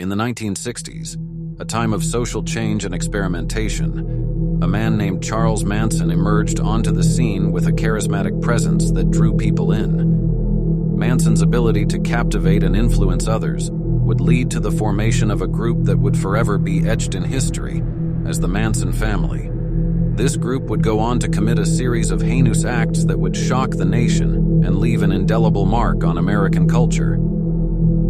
In the 1960s, a time of social change and experimentation, a man named Charles Manson emerged onto the scene with a charismatic presence that drew people in. Manson's ability to captivate and influence others would lead to the formation of a group that would forever be etched in history as the Manson family. This group would go on to commit a series of heinous acts that would shock the nation and leave an indelible mark on American culture.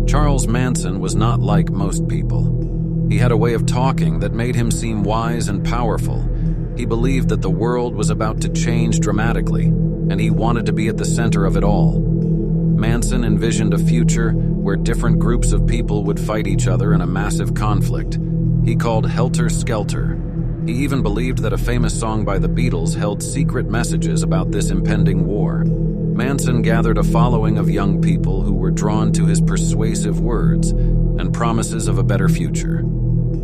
Charles Manson was not like most people. He had a way of talking that made him seem wise and powerful. He believed that the world was about to change dramatically, and he wanted to be at the center of it all. Manson envisioned a future where different groups of people would fight each other in a massive conflict. He called Helter Skelter. He even believed that a famous song by the Beatles held secret messages about this impending war. Manson gathered a following of young people who were drawn to his persuasive words and promises of a better future.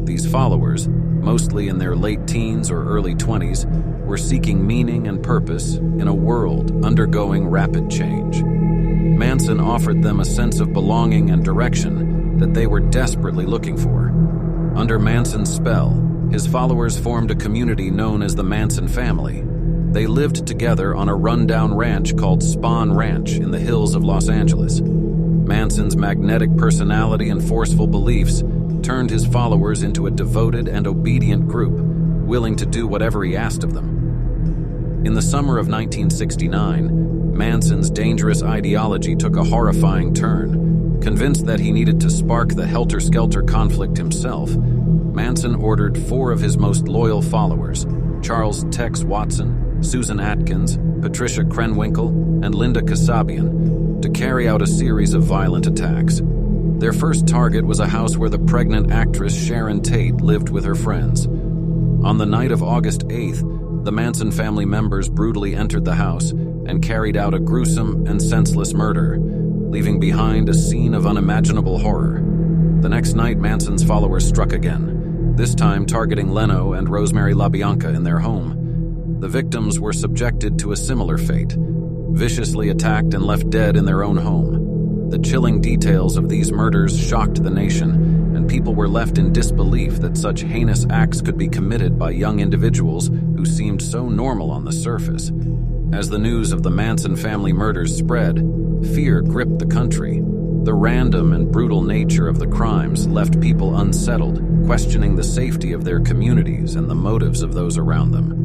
These followers, mostly in their late teens or early 20s, were seeking meaning and purpose in a world undergoing rapid change. Manson offered them a sense of belonging and direction that they were desperately looking for. Under Manson's spell, his followers formed a community known as the Manson Family. They lived together on a rundown ranch called Spahn Ranch in the hills of Los Angeles. Manson's magnetic personality and forceful beliefs turned his followers into a devoted and obedient group, willing to do whatever he asked of them. In the summer of 1969, Manson's dangerous ideology took a horrifying turn. Convinced that he needed to spark the Helter Skelter conflict himself, Manson ordered 4 of his most loyal followers, Charles Tex Watson, Susan Atkins, Patricia Krenwinkel, and Linda Kasabian, to carry out a series of violent attacks. Their first target was a house where the pregnant actress Sharon Tate lived with her friends. On the night of August 8th, the Manson family members brutally entered the house and carried out a gruesome and senseless murder, leaving behind a scene of unimaginable horror. The next night, Manson's followers struck again, this time targeting Leno and Rosemary LaBianca in their home. The victims were subjected to a similar fate, viciously attacked and left dead in their own home. The chilling details of these murders shocked the nation, and people were left in disbelief that such heinous acts could be committed by young individuals who seemed so normal on the surface. As the news of the Manson family murders spread, fear gripped the country. The random and brutal nature of the crimes left people unsettled, questioning the safety of their communities and the motives of those around them.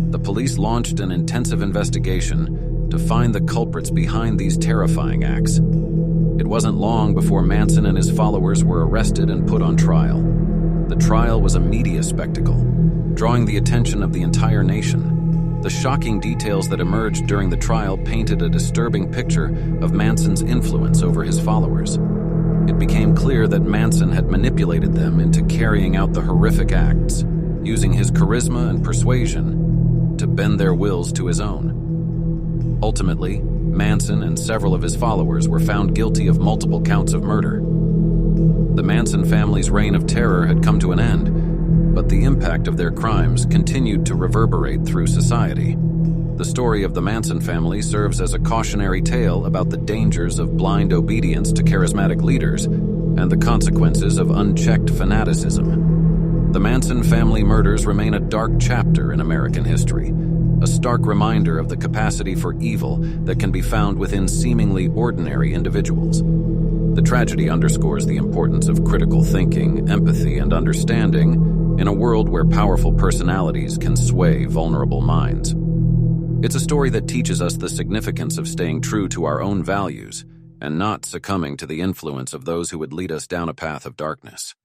The police launched an intensive investigation to find the culprits behind these terrifying acts. It wasn't long before Manson and his followers were arrested and put on trial. The trial was a media spectacle, drawing the attention of the entire nation. The shocking details that emerged during the trial painted a disturbing picture of Manson's influence over his followers. It became clear that Manson had manipulated them into carrying out the horrific acts, using his charisma and persuasion to bend their wills to his own. Ultimately, Manson and several of his followers were found guilty of multiple counts of murder. The Manson family's reign of terror had come to an end, but the impact of their crimes continued to reverberate through society. The story of the Manson family serves as a cautionary tale about the dangers of blind obedience to charismatic leaders and the consequences of unchecked fanaticism. The Manson family murders remain a dark chapter in American history, a stark reminder of the capacity for evil that can be found within seemingly ordinary individuals. The tragedy underscores the importance of critical thinking, empathy, and understanding in a world where powerful personalities can sway vulnerable minds. It's a story that teaches us the significance of staying true to our own values and not succumbing to the influence of those who would lead us down a path of darkness.